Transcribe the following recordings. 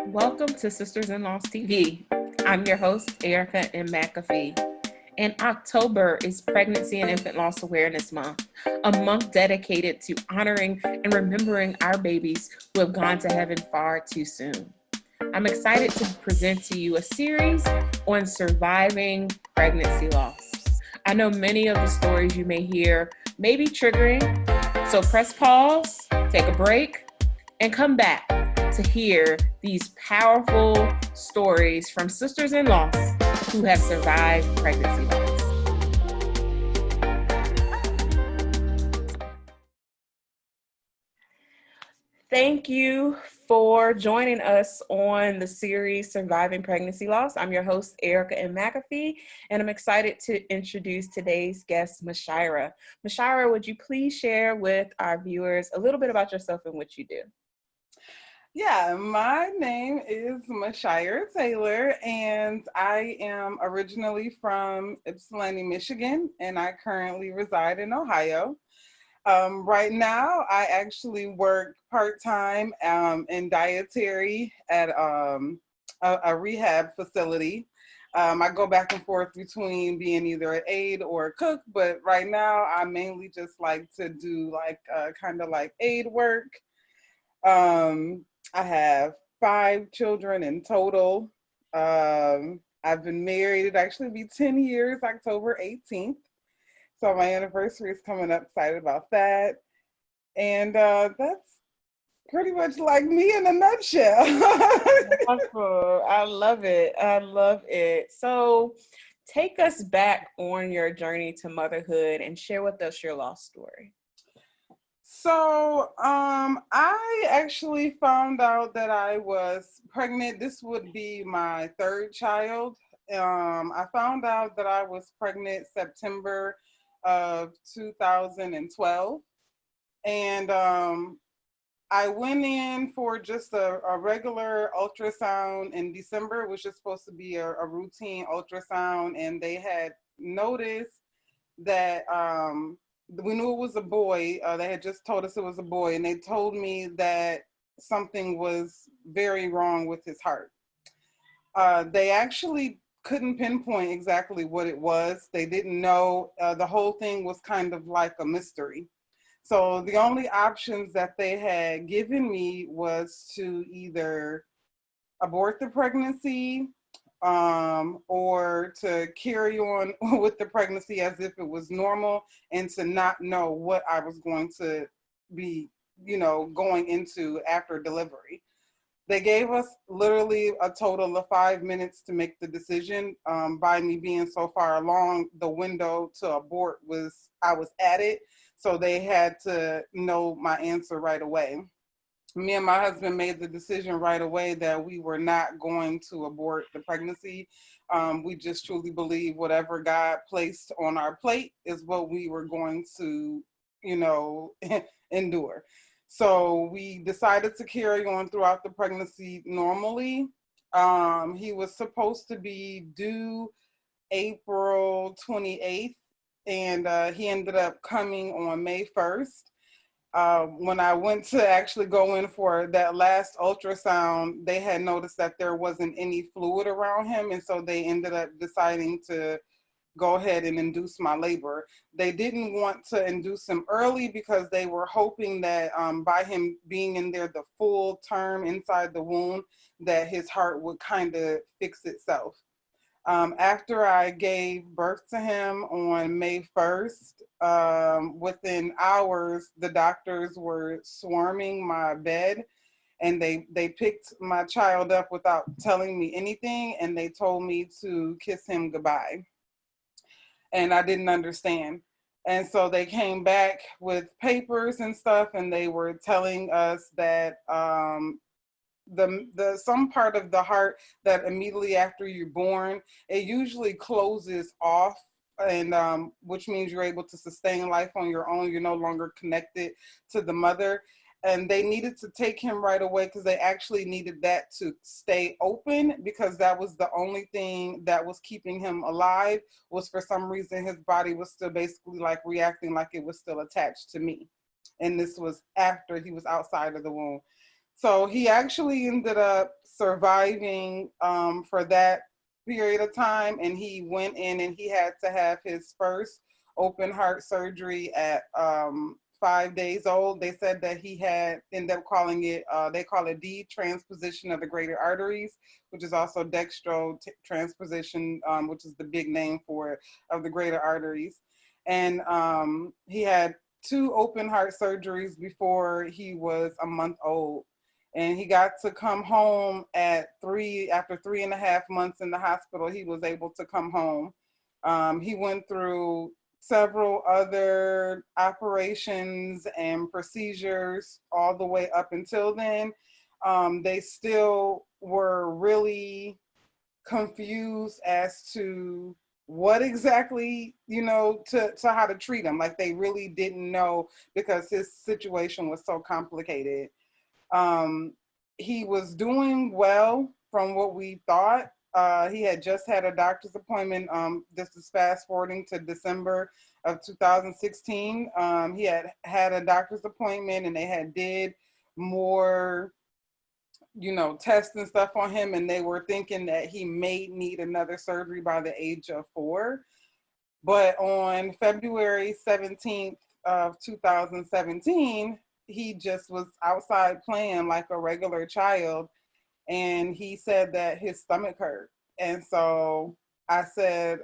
Welcome to Sisters-in-Laws TV. I'm your host, Erica M. McAfee. And October is Pregnancy and Infant Loss Awareness Month, a month dedicated to honoring and remembering our babies who have gone to heaven far too soon. I'm excited to present to you a series on surviving pregnancy loss. I know many of the stories you may hear may be triggering, so press pause, take a break, and come back to hear these powerful stories from sisters-in-law who have survived pregnancy loss. Thank you for joining us on the series Surviving Pregnancy Loss. I'm your host, Erica M. McAfee, and I'm excited to introduce today's guest, Mashira. Mashira, would you please share with our viewers a little bit about yourself and what you do? Yeah, my name is Mashira Taylor, and I am originally from Ypsilanti, Michigan, and I currently reside in Ohio. Right now, I actually work part-time in dietary at a rehab facility. I go back and forth between being either an aide or a cook, but right now I mainly just like to do kind of like aide work. I have 5 children in total. I've been married, it'll actually be 10 years, October 18th. So my anniversary is coming up, excited about that. And that's pretty much like me in a nutshell. Wonderful. I love it. I love it. So take us back on your journey to motherhood and share with us your loss story. So I actually found out that I was pregnant. This would be my 3rd child. I found out that I was pregnant September of 2012. And I went in for just a regular ultrasound in December, which is supposed to be a routine ultrasound. And they had noticed that we knew it was a boy. They had just told us it was a boy, and they told me that something was very wrong with his heart. They actually couldn't pinpoint exactly what it was. They didn't know. The whole thing was kind of like a mystery. So the only options that they had given me was to either abort the pregnancy or to carry on with the pregnancy as if it was normal, and to not know what I was going to be, going into after delivery. They gave us literally a total of 5 minutes to make the decision. By me being so far along, the window to abort I was at it. So they had to know my answer right away. Me and my husband made the decision right away that we were not going to abort the pregnancy. We just truly believe whatever God placed on our plate is what we were going to, endure. So we decided to carry on throughout the pregnancy normally. He was supposed to be due April 28th, and he ended up coming on May 1st. When I went to actually go in for that last ultrasound, they had noticed that there wasn't any fluid around him, and so they ended up deciding to go ahead and induce my labor. They didn't want to induce him early because they were hoping that by him being in there the full term inside the womb, that his heart would kind of fix itself. After I gave birth to him on May 1st, within hours, the doctors were swarming my bed, and they picked my child up without telling me anything, and they told me to kiss him goodbye. And I didn't understand. And so they came back with papers and stuff, and they were telling us that the some part of the heart that immediately after you're born, it usually closes off, and which means you're able to sustain life on your own. You're no longer connected to the mother. And they needed to take him right away because they actually needed that to stay open, because that was the only thing that was keeping him alive. Was for some reason his body was still basically like reacting like it was still attached to me. And this was after he was outside of the womb. So he actually ended up surviving for that period of time, and he went in and he had to have his first open heart surgery at 5 days old. They said that he had ended up calling it, they call it transposition of the greater arteries, which is also transposition, which is the big name for it, of the greater arteries. And he had 2 open heart surgeries before he was a month old. And he got to come home at after 3.5 months in the hospital. He was able to come home. He went through several other operations and procedures all the way up until then. They still were really confused as to what exactly, to how to treat him. Like, they really didn't know because his situation was so complicated. He was doing well from what we thought. He had just had a doctor's appointment. This is fast forwarding to December of 2016. He had a doctor's appointment, and they had did more, tests and stuff on him, and they were thinking that he may need another surgery by the age of 4. But on February 17th of 2017, he just was outside playing like a regular child, and he said that his stomach hurt. And so I said,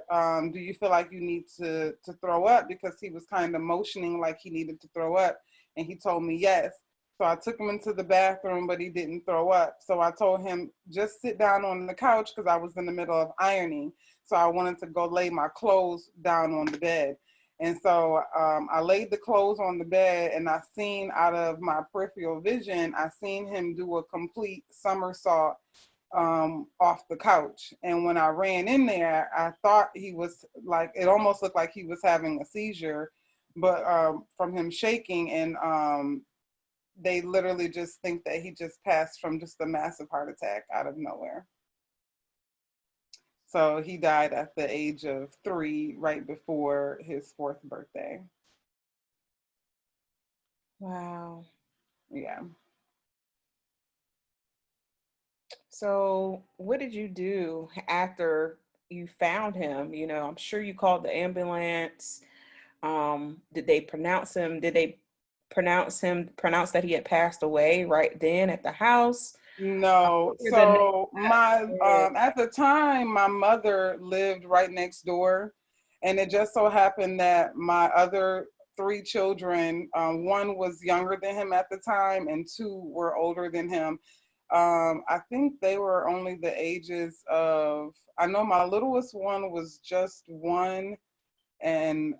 do you feel like you need to throw up? Because he was kind of motioning like he needed to throw up. And he told me yes. So I took him into the bathroom, but he didn't throw up. So I told him, just sit down on the couch, because I was in the middle of ironing. So I wanted to go lay my clothes down on the bed. And so I laid the clothes on the bed, and I seen out of my peripheral vision, I seen him do a complete somersault off the couch. And when I ran in there, I thought he was like, it almost looked like he was having a seizure, but from him shaking. And they literally just think that he just passed from just a massive heart attack out of nowhere. So he died at the age of 3, right before his 4th birthday. Wow. Yeah. So what did you do after you found him? I'm sure you called the ambulance. Did they pronounce him? Did they pronounce that he had passed away right then at the house? No. So my at the time, my mother lived right next door, and it just so happened that my other 3 children, one was younger than him at the time, and 2 were older than him. I think they were only the ages of, I know my littlest one was just 1,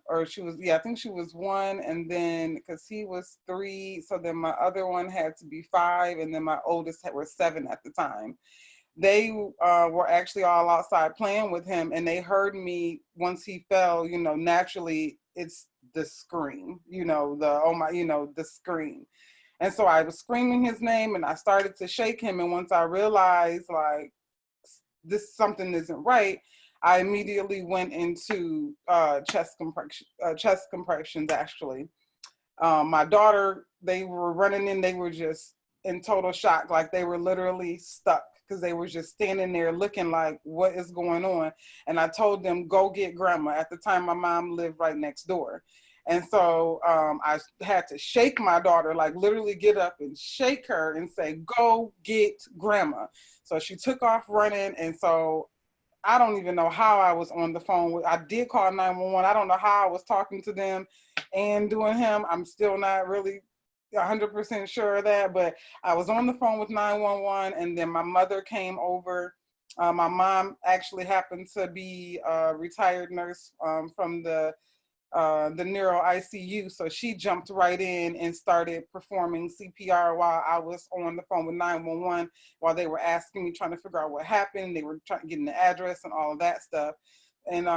or she was, I think she was 1, and then because he was 3, so then my other one had to be 5, and then my oldest were 7 at the time. They were actually all outside playing with him, and they heard me once he fell. Naturally it's the scream, the oh my, the scream. And so I was screaming his name, and I started to shake him, and once I realized like this something isn't right, I immediately went into chest compressions, actually. My daughter, they were running in, they were just in total shock. Like, they were literally stuck because they were just standing there looking like, what is going on? And I told them, go get grandma. At the time, my mom lived right next door. And so I had to shake my daughter, like literally get up and shake her and say, go get grandma. So she took off running. And so I don't even know how I was on the phone. I did call 911. I don't know how I was talking to them and doing him. I'm still not really 100% sure of that, but I was on the phone with 911, and then my mother came over. My mom actually happened to be a retired nurse from the neuro ICU. So she jumped right in and started performing CPR while I was on the phone with 911, while they were asking me, trying to figure out what happened. They were trying to get the address and all of that stuff. And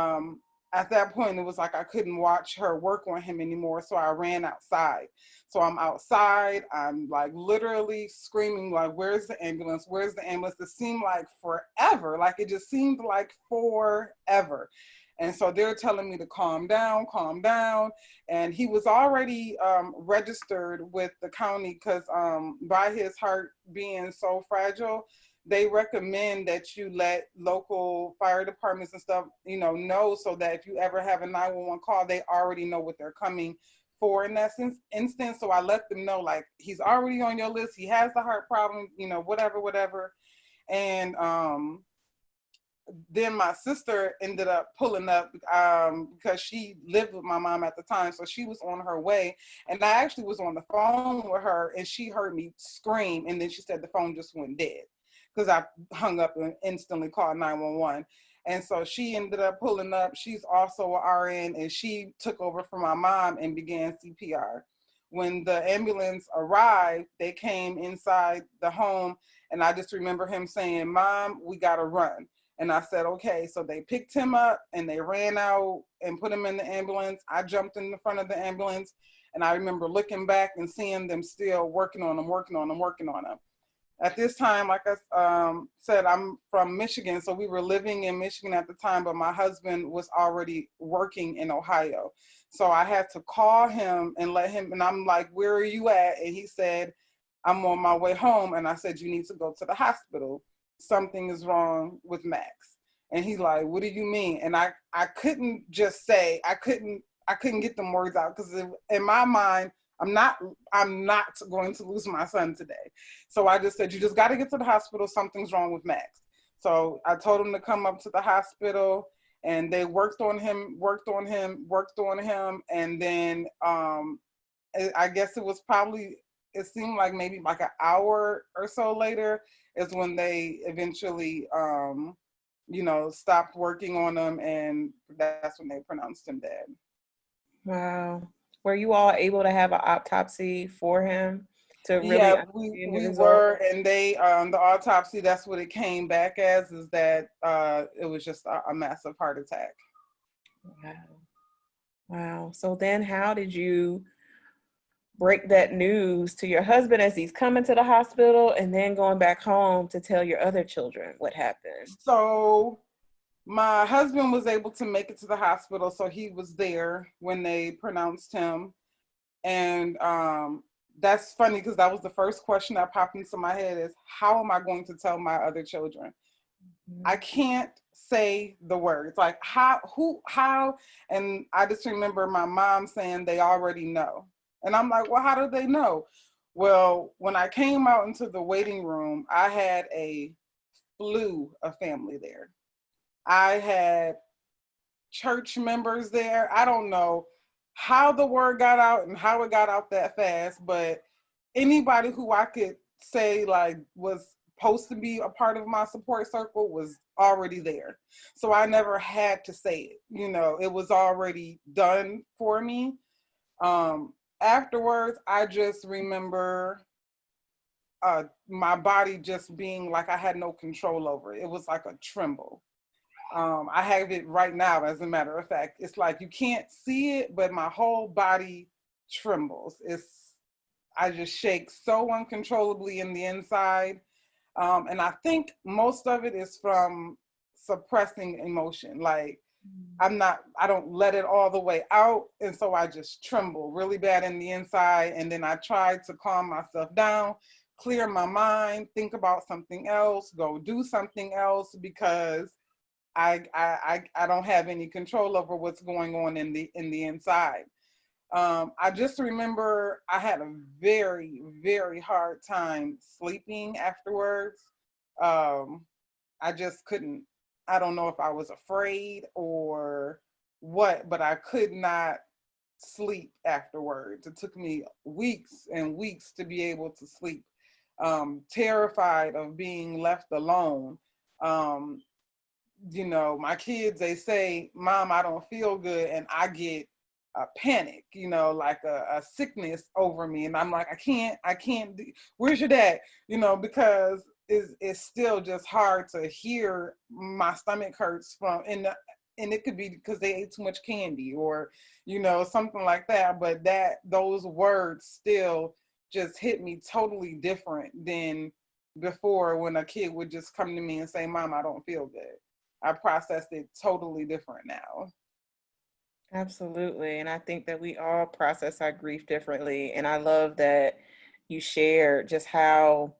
at that point, it was like I couldn't watch her work on him anymore. So I ran outside. So I'm outside. I'm like literally screaming, like, where's the ambulance? Where's the ambulance? It seemed like forever. Like, it just seemed like forever. And so they're telling me to calm down, calm down. And he was already registered with the county because by his heart being so fragile, they recommend that you let local fire departments and stuff, know, so that if you ever have a 911 call, they already know what they're coming for in that instance. So I let them know, like, he's already on your list. He has the heart problem, whatever. And then my sister ended up pulling up because she lived with my mom at the time. So she was on her way. And I actually was on the phone with her, and she heard me scream. And then she said the phone just went dead because I hung up and instantly called 911. And so she ended up pulling up. She's also an RN, and she took over for my mom and began CPR. When the ambulance arrived, they came inside the home, and I just remember him saying, "Mom, we got to run." And I said, okay. So they picked him up and they ran out and put him in the ambulance. I jumped in the front of the ambulance, and I remember looking back and seeing them still working on him. At this time, like I said, I'm from Michigan. So we were living in Michigan at the time, but my husband was already working in Ohio. So I had to call him and let him, and I'm like, "Where are you at?" And he said, "I'm on my way home." And I said, "You need to go to the hospital. Something is wrong with Max." And he's like, "What do you mean?" And I couldn't just say, I couldn't get them words out, because in my mind, I'm not going to lose my son today. So I just said, "You just got to get to the hospital. Something's wrong with Max." So I told him to come up to the hospital, and they worked on him. And then I guess it seemed like maybe like an hour or so later is when they eventually, stopped working on him, and that's when they pronounced him dead. Wow. Were you all able to have an autopsy for him to really Yeah, understand the we result? were, and they the autopsy, that's what it came back as, is that it was just a massive heart attack. Wow. Wow. So then how did you break that news to your husband as he's coming to the hospital, and then going back home to tell your other children what happened? So my husband was able to make it to the hospital, so he was there when they pronounced him. And that's funny, because that was the first question that popped into my head, is how am I going to tell my other children? I can't say the words, like how, and I just remember my mom saying they already know. And I'm like, well, how do they know? Well, when I came out into the waiting room, I had a slew of family there. I had church members there. I don't know how the word got out and how it got out that fast, but anybody who I could say like was supposed to be a part of my support circle was already there. So I never had to say it. It was already done for me. Afterwards, I just remember my body just being like I had no control over it. It was like a tremble. I have it right now, as a matter of fact. It's like you can't see it, but my whole body trembles. I just shake so uncontrollably in the inside. And I think most of it is from suppressing emotion. Like I don't let it all the way out. And so I just tremble really bad in the inside. And then I try to calm myself down, clear my mind, think about something else, go do something else, because I don't have any control over what's going on in the inside. I just remember I had a very, very hard time sleeping afterwards. I just couldn't. I don't know if I was afraid or what, but I could not sleep afterwards. It took me weeks and weeks to be able to sleep. Terrified of being left alone. My kids, they say, "Mom, I don't feel good," and I get a panic, like a sickness over me, and I'm like, I can't. Where's your dad? Because it's still just hard to hear my stomach hurts and it could be because they ate too much candy or, something like that. But those words still just hit me totally different than before, when a kid would just come to me and say, "Mom, I don't feel good." I processed it totally different now. Absolutely. And I think that we all process our grief differently. And I love that you shared just how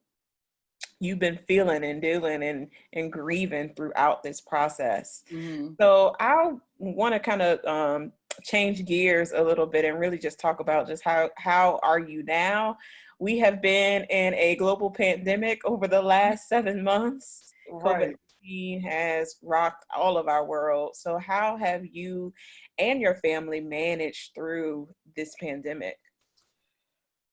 you've been feeling and dealing and grieving throughout this process. Mm-hmm. So I want to kind of change gears a little bit and really just talk about just how are you now? We have been in a global pandemic over the last 7 months. Right. COVID-19 has rocked all of our world. So how have you and your family managed through this pandemic?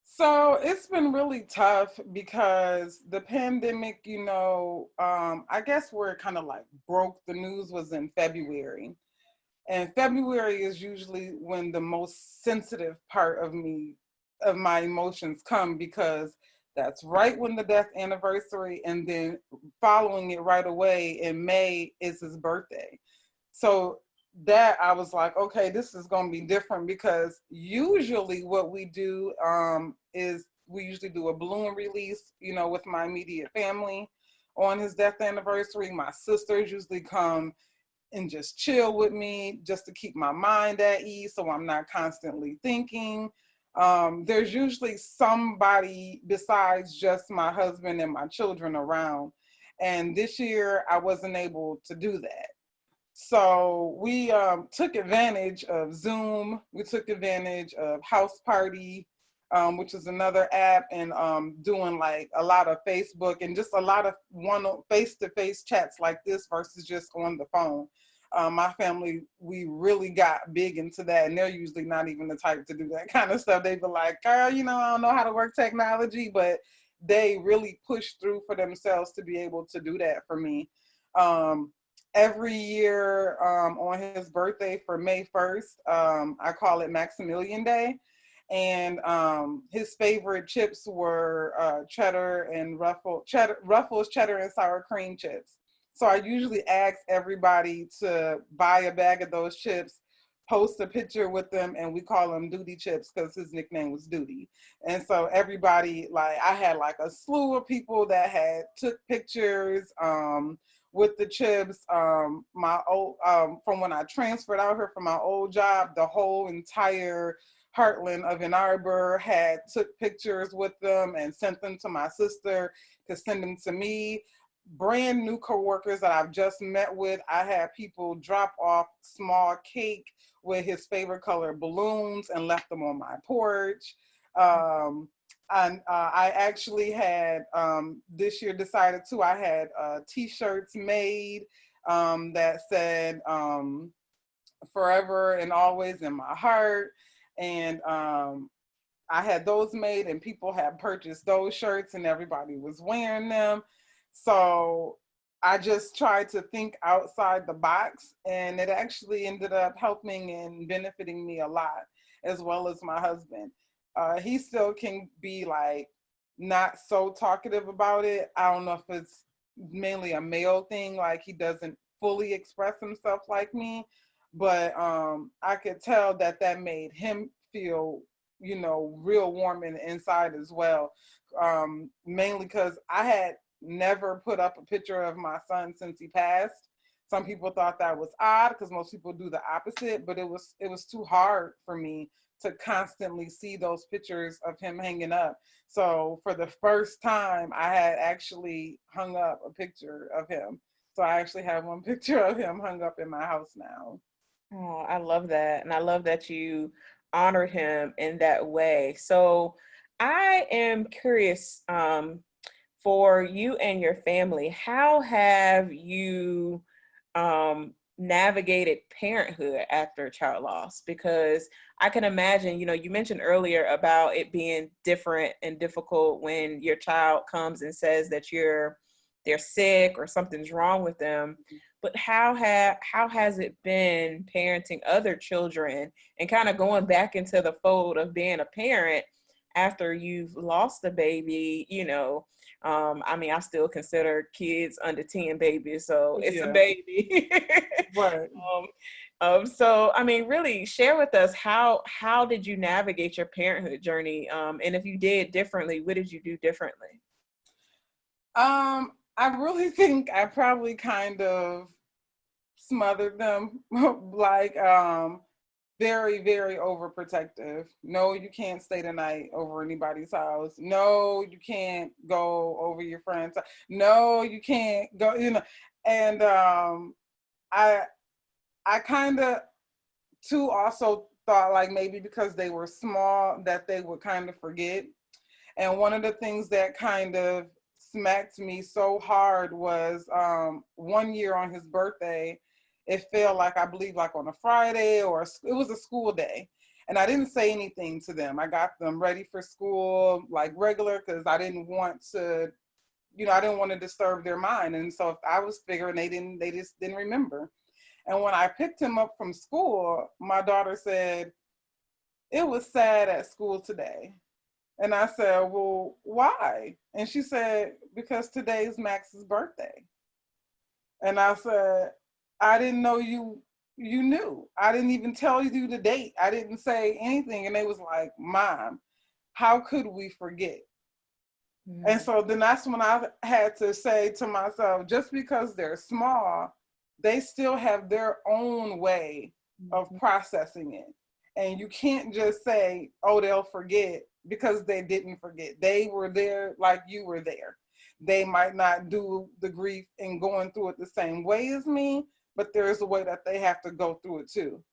So it's been really tough because the pandemic, I guess where it kind of like broke the news was in February. And February is usually when the most sensitive part of my emotions come, because that's right when the death anniversary, and then following it right away in May is his birthday. So that I was like, okay, this is going to be different, because usually what we do is we usually do a balloon release, with my immediate family on his death anniversary. My sisters usually come and just chill with me, just to keep my mind at ease so I'm not constantly thinking. There's usually somebody besides just my husband and my children around. And this year I wasn't able to do that. So we took advantage of Zoom. We took advantage of House Party, which is another app, and doing like a lot of Facebook and just a lot of one face-to-face chats like this versus just on the phone. My family, we really got big into that, and they're usually not even the type to do that kind of stuff. They be like, girl, I don't know how to work technology, but they really pushed through for themselves to be able to do that for me. Um, every year on his birthday for May 1st, I call it Maximilian Day. And his favorite chips were cheddar and Ruffles cheddar and sour cream chips. So I usually ask everybody to buy a bag of those chips, post a picture with them, and we call them Duty Chips because his nickname was Duty. And so everybody, like, I had like a slew of people that had took pictures with the chips. My old from when I transferred out here from my old job, the whole entire Heartland of Ann Arbor had took pictures with them and sent them to my sister to send them to me. Brand new coworkers that I've just met with, I had people drop off small cake with his favorite color balloons and left them on my porch. And I actually had this year decided too, I had t-shirts made that said forever and always in my heart. And I had those made, and people had purchased those shirts, and everybody was wearing them. So I just tried to think outside the box, and it actually ended up helping and benefiting me a lot, as well as my husband. He still can be like not so talkative about it. I don't know if it's mainly a male thing, like he doesn't fully express himself like me, but I could tell that that made him feel, real warm in the inside as well. Mainly because I had never put up a picture of my son since he passed. Some people thought that was odd because most people do the opposite, but it was too hard for me to constantly see those pictures of him hanging up. So for the first time, I had actually hung up a picture of him. So I actually have one picture of him hung up in my house now. Oh, I love that. And I love that you honored him in that way. So I am curious, for you and your family, how have you navigated parenthood after child loss? Because I can imagine, you mentioned earlier about it being different and difficult when your child comes and says that they're sick or something's wrong with them. But how has it been parenting other children and kind of going back into the fold of being a parent after you've lost a baby? I mean, I still consider kids under 10 babies, so it's a Yeah, baby. right. So I mean, really share with us how did you navigate your parenthood journey? And if you did differently, what did you do differently? I really think I probably kind of smothered them, like very, very overprotective. No, you can't stay the night over anybody's house. No, you can't go over your friend's house. No, you can't go, and I I kind of too also thought like maybe because they were small that they would kind of forget. And one of the things that kind of smacked me so hard was one year on his birthday, it felt like, I believe, like on a Friday, or it was a school day. And I didn't say anything to them. I got them ready for school like regular because I didn't want to, I didn't want to disturb their mind. And so if I was figuring they just didn't remember. And when I picked him up from school, my daughter said, "It was sad at school today." And I said, "Well, why?" And she said, "Because today's Max's birthday." And I said, "I didn't know you knew. I didn't even tell you the date. I didn't say anything." And they was like, "Mom, how could we forget?" Mm-hmm. And so then that's when I had to say to myself, just because they're small, they still have their own way of processing it. And you can't just say, "Oh, they'll forget," because they didn't forget. They were there like you were there. They might not do the grief and going through it the same way as me, but there's a way that they have to go through it too.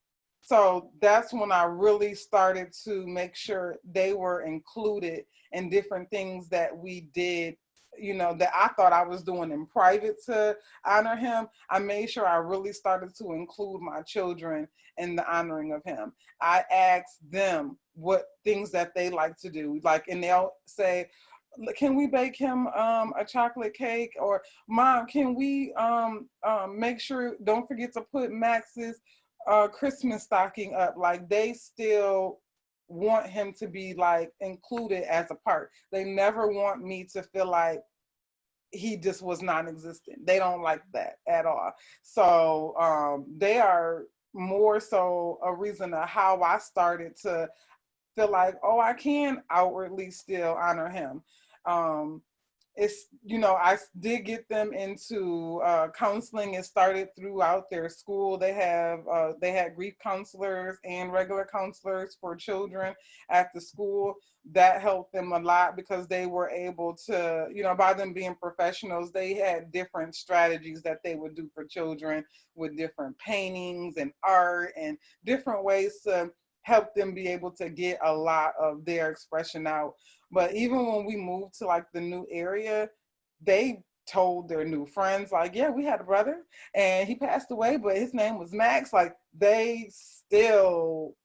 So that's when I really started to make sure they were included in different things that we did, that I thought I was doing in private to honor him. I made sure I really started to include my children in the honoring of him. I asked them what things that they like to do, and they'll say, "Can we bake him a chocolate cake?" Or, "Mom, can we make sure, don't forget to put Max's Christmas stocking up?" Like, they still want him to be like included as a part. They never want me to feel like he just was non-existent. They don't like that at all. So they are more so a reason of how I started to feel like, oh, I can outwardly still honor him. It's, I did get them into counseling. It started throughout their school. They had grief counselors and regular counselors for children at the school. That helped them a lot because they were able to, by them being professionals, they had different strategies that they would do for children with different paintings and art and different ways to help them be able to get a lot of their expression out. But even when we moved to like the new area, they told their new friends, like, "Yeah, we had a brother and he passed away, but his name was Max." Like, they still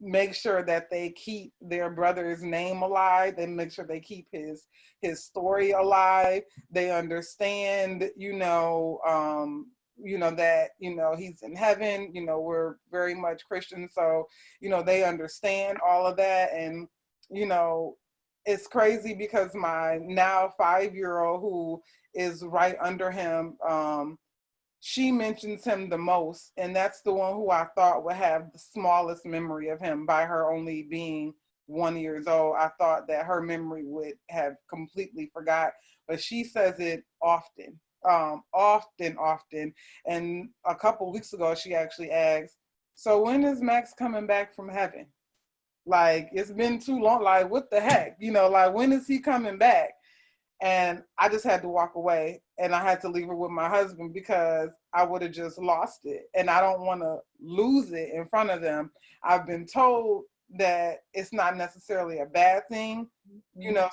make sure that they keep their brother's name alive. They make sure they keep his story alive. They understand, that, he's in heaven. We're very much Christian. So, they understand all of that. And, it's crazy because my now 5-year-old, who is right under him, she mentions him the most. And that's the one who I thought would have the smallest memory of him by her only being 1 year old. I thought that her memory would have completely forgot, but she says it often. Often. And a couple weeks ago, she actually asked, "So when is Max coming back from heaven? Like, it's been too long. Like, what the heck? Like, when is he coming back?" And I just had to walk away, and I had to leave her with my husband because I would have just lost it. And I don't want to lose it in front of them. I've been told that it's not necessarily a bad thing.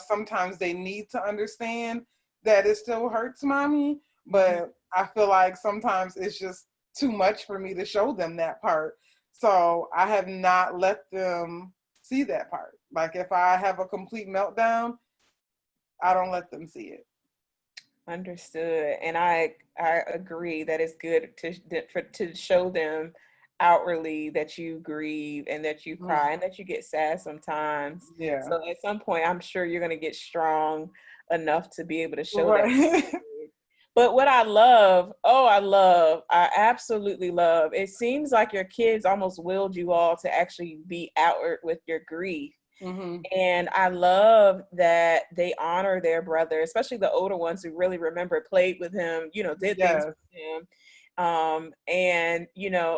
Sometimes they need to understand that it still hurts mommy, but I feel like sometimes it's just too much for me to show them that part. So I have not let them see that part. Like, if I have a complete meltdown, I don't let them see it. Understood. And I agree that it's good to show them outwardly that you grieve and that you cry and that you get sad sometimes. Yeah. So at some point, I'm sure you're going to get strong enough to be able to show right. that. But what I absolutely love, it seems like your kids almost willed you all to actually be outward with your grief. Mm-hmm. And I love that they honor their brother, especially the older ones who really remember, played with him, did things with him. And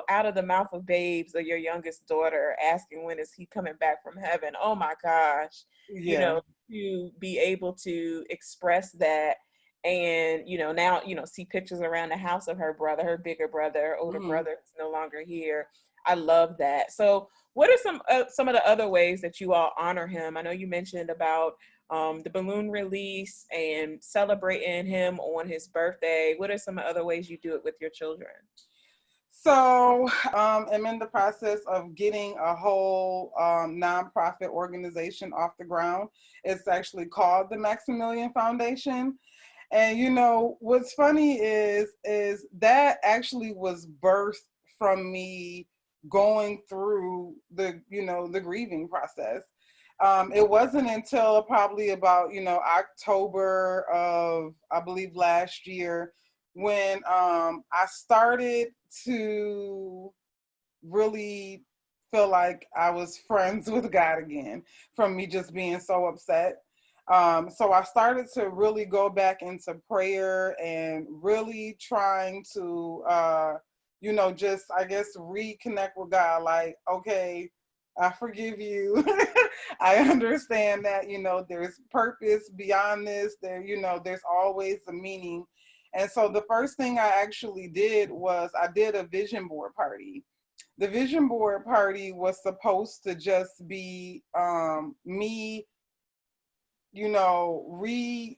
out of the mouth of babes, or your youngest daughter asking when is he coming back from heaven. Oh my gosh. Yeah. To be able to express that, and now see pictures around the house of her brother, her bigger brother, older Mm-hmm. brother who's no longer here. I love that. So what are some of the other ways that you all honor him? I know you mentioned about the balloon release and celebrating him on his birthday. What are some other ways you do it with your children? So I'm in the process of getting a whole nonprofit organization off the ground. It's actually called the Maximilian Foundation. And what's funny is that actually was birthed from me going through the grieving process. It wasn't until probably about October of, I believe, last year, when I started to really feel like I was friends with God again, from me just being so upset. So I started to really go back into prayer and really trying to, just, I guess, reconnect with God. Like, okay, I forgive you. I understand that, there's purpose beyond this. There's always a meaning. And so the first thing I actually did was I did a vision board party. The vision board party was supposed to just be me, rebirthing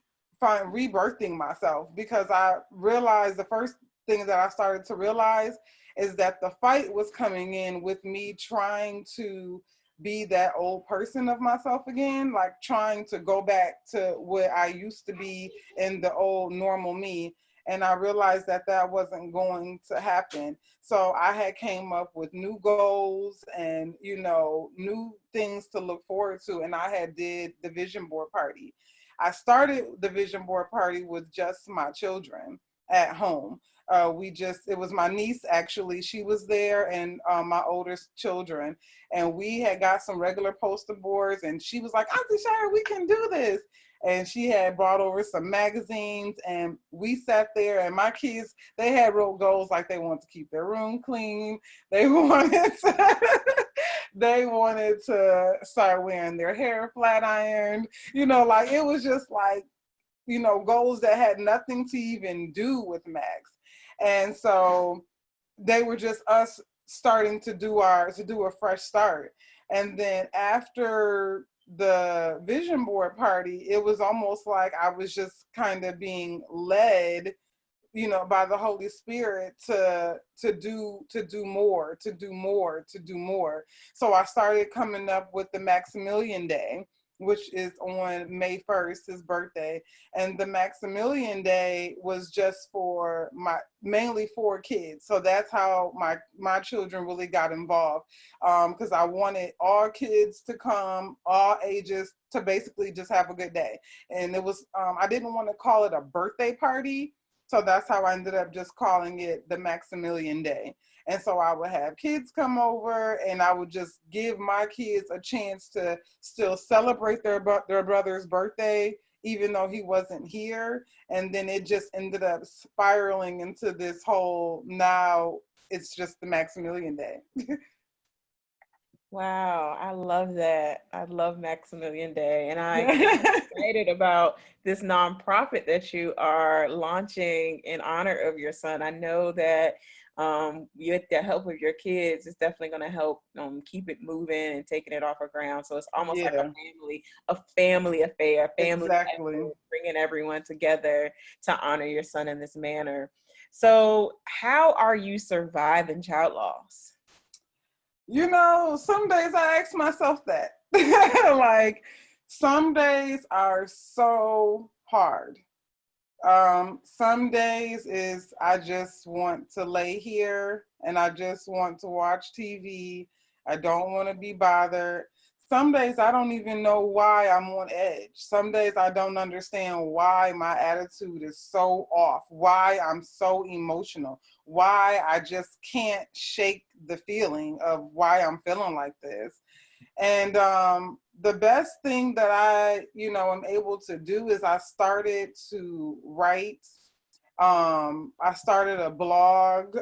myself, because I realized the first thing that I started to realize is that the fight was coming in with me trying to be that old person of myself again, like trying to go back to what I used to be in the old normal me. And I realized that that wasn't going to happen. So I had came up with new goals and, new things to look forward to. And I had did the vision board party. I started the vision board party with just my children at home. It was my niece, actually. She was there, and my oldest children. And we had got some regular poster boards, and she was like, Auntie Shire, we can do this. And she had brought over some magazines, and we sat there, and my kids, they had real goals, like they wanted to keep their room clean. They wanted to, they wanted to start wearing their hair flat ironed, like it was just like, goals that had nothing to even do with Max. And so they were just us starting to do a fresh start. And then after the vision board party, it was almost like I was just kind of being led, by the Holy Spirit to do more, to do more, to do more. So I started coming up with the Maximilian Day, which is on May 1st, his birthday. And the Maximilian Day was just mainly for kids. So that's how my children really got involved, because I wanted all kids to come, all ages, to basically just have a good day. And it was, I didn't want to call it a birthday party. So that's how I ended up just calling it the Maximilian Day. And so I would have kids come over, and I would just give my kids a chance to still celebrate their brother's birthday, even though he wasn't here. And then it just ended up spiraling into this whole, now it's just the Maximilian Day. Wow, I love that. I love Maximilian Day. And I'm excited about this nonprofit that you are launching in honor of your son. I know that with the help of your kids, it's definitely going to help keep it moving and taking it off the ground. So it's almost like Yeah, a family affair, family exactly. effort, bringing everyone together to honor your son in this manner. So how are you surviving child loss? Some days I ask myself that. Like, some days are so hard. Some days is I just want to lay here and I just want to watch TV. I don't want to be bothered. Some days I don't even know why I'm on edge. Some days I don't understand why my attitude is so off, why I'm so emotional, why I just can't shake the feeling of why I'm feeling like this. And the best thing that I, am able to do is I started to write I started a blog.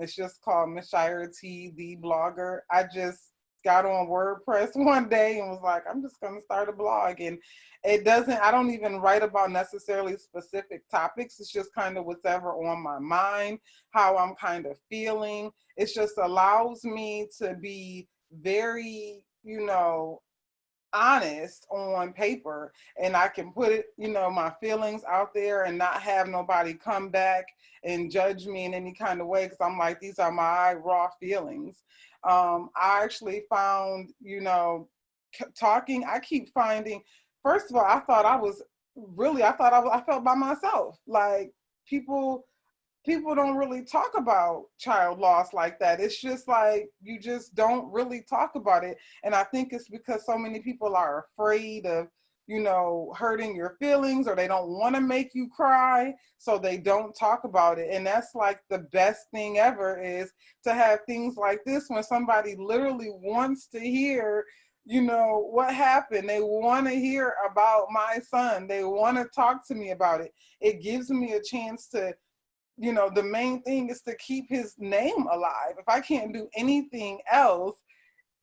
It's just called Mashira T, the blogger. I just got on WordPress one day and was like, I'm just going to start a blog. And I don't even write about necessarily specific topics. It's just kind of whatever on my mind, how I'm kind of feeling. It just allows me to be very, honest on paper, and I can put it, my feelings out there and not have nobody come back and judge me in any kind of way, because I'm like, these are my raw feelings. I actually found, talking, I keep finding, first of all, I felt by myself. Like, people don't really talk about child loss like that. It's just like, you just don't really talk about it. And I think it's because so many people are afraid of, hurting your feelings, or they don't want to make you cry, so they don't talk about it. And that's like the best thing ever, is to have things like this when somebody literally wants to hear, what happened. They want to hear about my son. They want to talk to me about it. It gives me a chance to, the main thing is to keep his name alive. If I can't do anything else,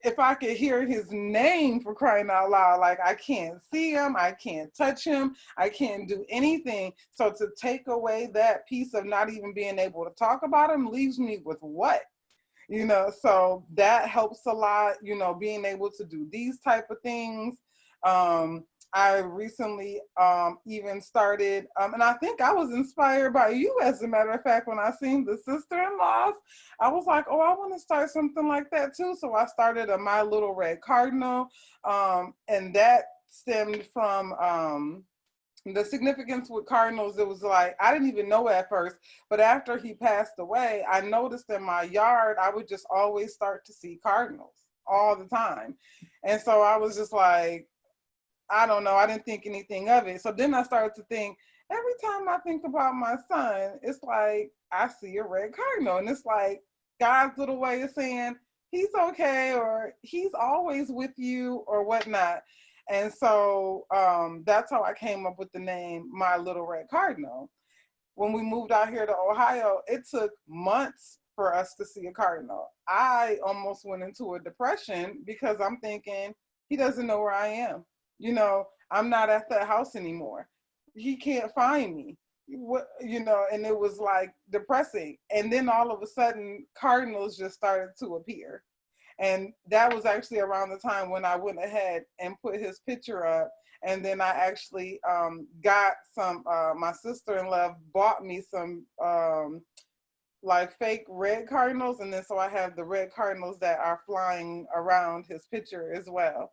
if I could hear his name, for crying out loud, like, I can't see him, I can't touch him, I can't do anything. So to take away that piece of not even being able to talk about him leaves me with what? So that helps a lot, being able to do these type of things. I recently even started, and I think I was inspired by you, as a matter of fact, when I seen the sister-in-laws. I was like, oh, I want to start something like that too. So I started a My Little Red Cardinal, and that stemmed from the significance with cardinals. It was like, I didn't even know at first, but after he passed away, I noticed in my yard, I would just always start to see cardinals all the time. And so I was just like, I don't know, I didn't think anything of it. So then I started to think, every time I think about my son, it's like I see a red cardinal. And it's like God's little way of saying, he's okay, or he's always with you, or whatnot. And so that's how I came up with the name My Little Red Cardinal. When we moved out here to Ohio, it took months for us to see a cardinal. I almost went into a depression, because I'm thinking, he doesn't know where I am. I'm not at that house anymore. He can't find me. And it was like depressing. And then all of a sudden, cardinals just started to appear. And that was actually around the time when I went ahead and put his picture up. And then I actually got some, my sister-in-law bought me some like fake red cardinals. And then so I have the red cardinals that are flying around his picture as well.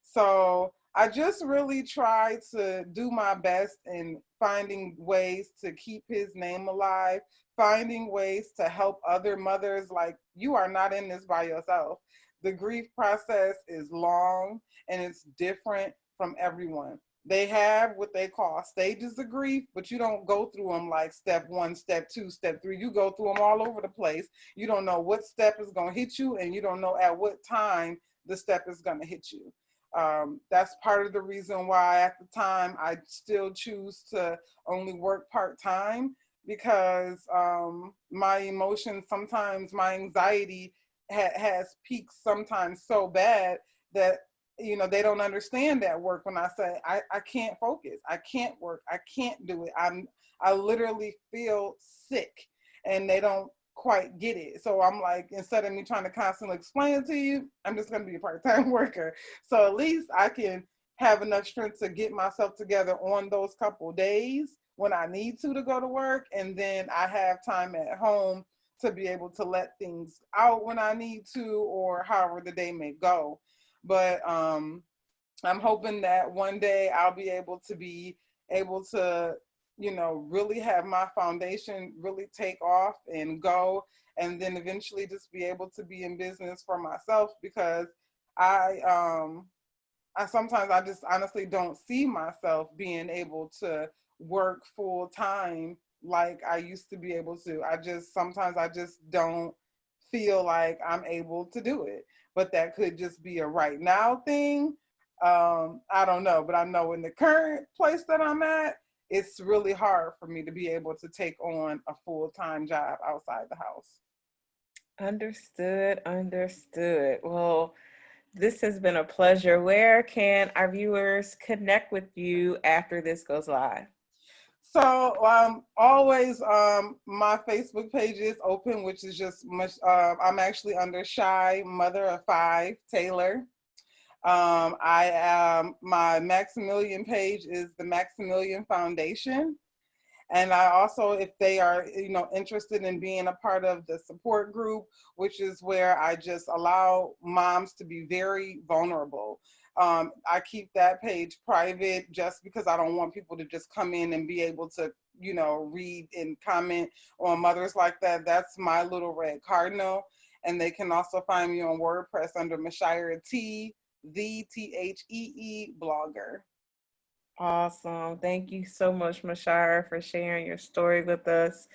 So I just really try to do my best in finding ways to keep his name alive, finding ways to help other mothers. Like, you are not in this by yourself. The grief process is long and it's different from everyone. They have what they call stages of grief, but you don't go through them like step 1, step 2, step 3. You go through them all over the place. You don't know what step is going to hit you, and you don't know at what time the step is going to hit you. That's part of the reason why at the time I still choose to only work part-time, because my emotions, sometimes my anxiety has peaks sometimes so bad that, they don't understand at work when I say, I can't focus, I can't work, I can't do it. I literally feel sick, and they don't quite get it. So I'm like, instead of me trying to constantly explain it to you, I'm just going to be a part-time worker. So at least I can have enough strength to get myself together on those couple days when I need to go to work. And then I have time at home to be able to let things out when I need to, or however the day may go. But I'm hoping that one day I'll be able to really have my foundation really take off and go, and then eventually just be able to be in business for myself, because I sometimes, I just honestly don't see myself being able to work full time like I used to be able to. Sometimes I just don't feel like I'm able to do it. But that could just be a right now thing. I don't know, but I know in the current place that I'm at, it's really hard for me to be able to take on a full-time job outside the house. Understood, understood. Well, this has been a pleasure. Where can our viewers connect with you after this goes live? So always my Facebook page is open, which is just much. I'm actually under Shy Mother of Five Taylor. I my Maximilian page is the Maximilian Foundation. And I also, if they are, interested in being a part of the support group, which is where I just allow moms to be very vulnerable. I keep that page private just because I don't want people to just come in and be able to, read and comment on mothers like that. That's my little red cardinal. And they can also find me on WordPress under Mashira the THEE blogger. Awesome. Thank you so much, Mashira, for sharing your story with us.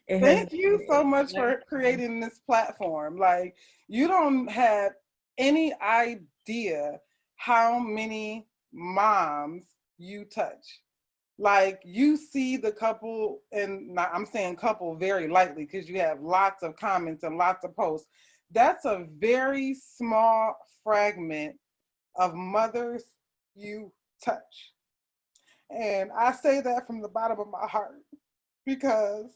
Thank you so much for creating this platform. Like, you don't have any idea how many moms you touch. Like, you see the couple, and I'm saying couple very lightly because you have lots of comments and lots of posts. That's a very small fragment of mothers you touch. And I say that from the bottom of my heart because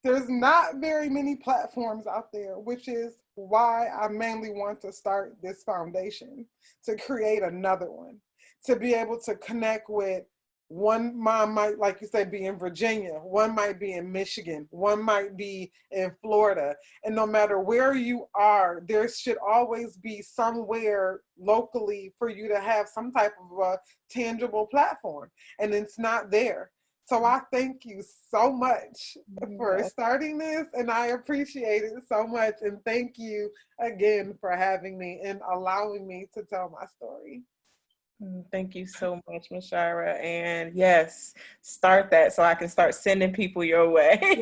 there's not very many platforms out there, which is why I mainly want to start this foundation, to create another one, to be able to connect with one mom might, like you said, be in Virginia, one might be in Michigan, one might be in Florida. And no matter where you are, there should always be somewhere locally for you to have some type of a tangible platform. And it's not there. So I thank you so much for starting this, and I appreciate it so much. And thank you again for having me and allowing me to tell my story. Thank you so much, Mashira. And yes, start that so I can start sending people your way.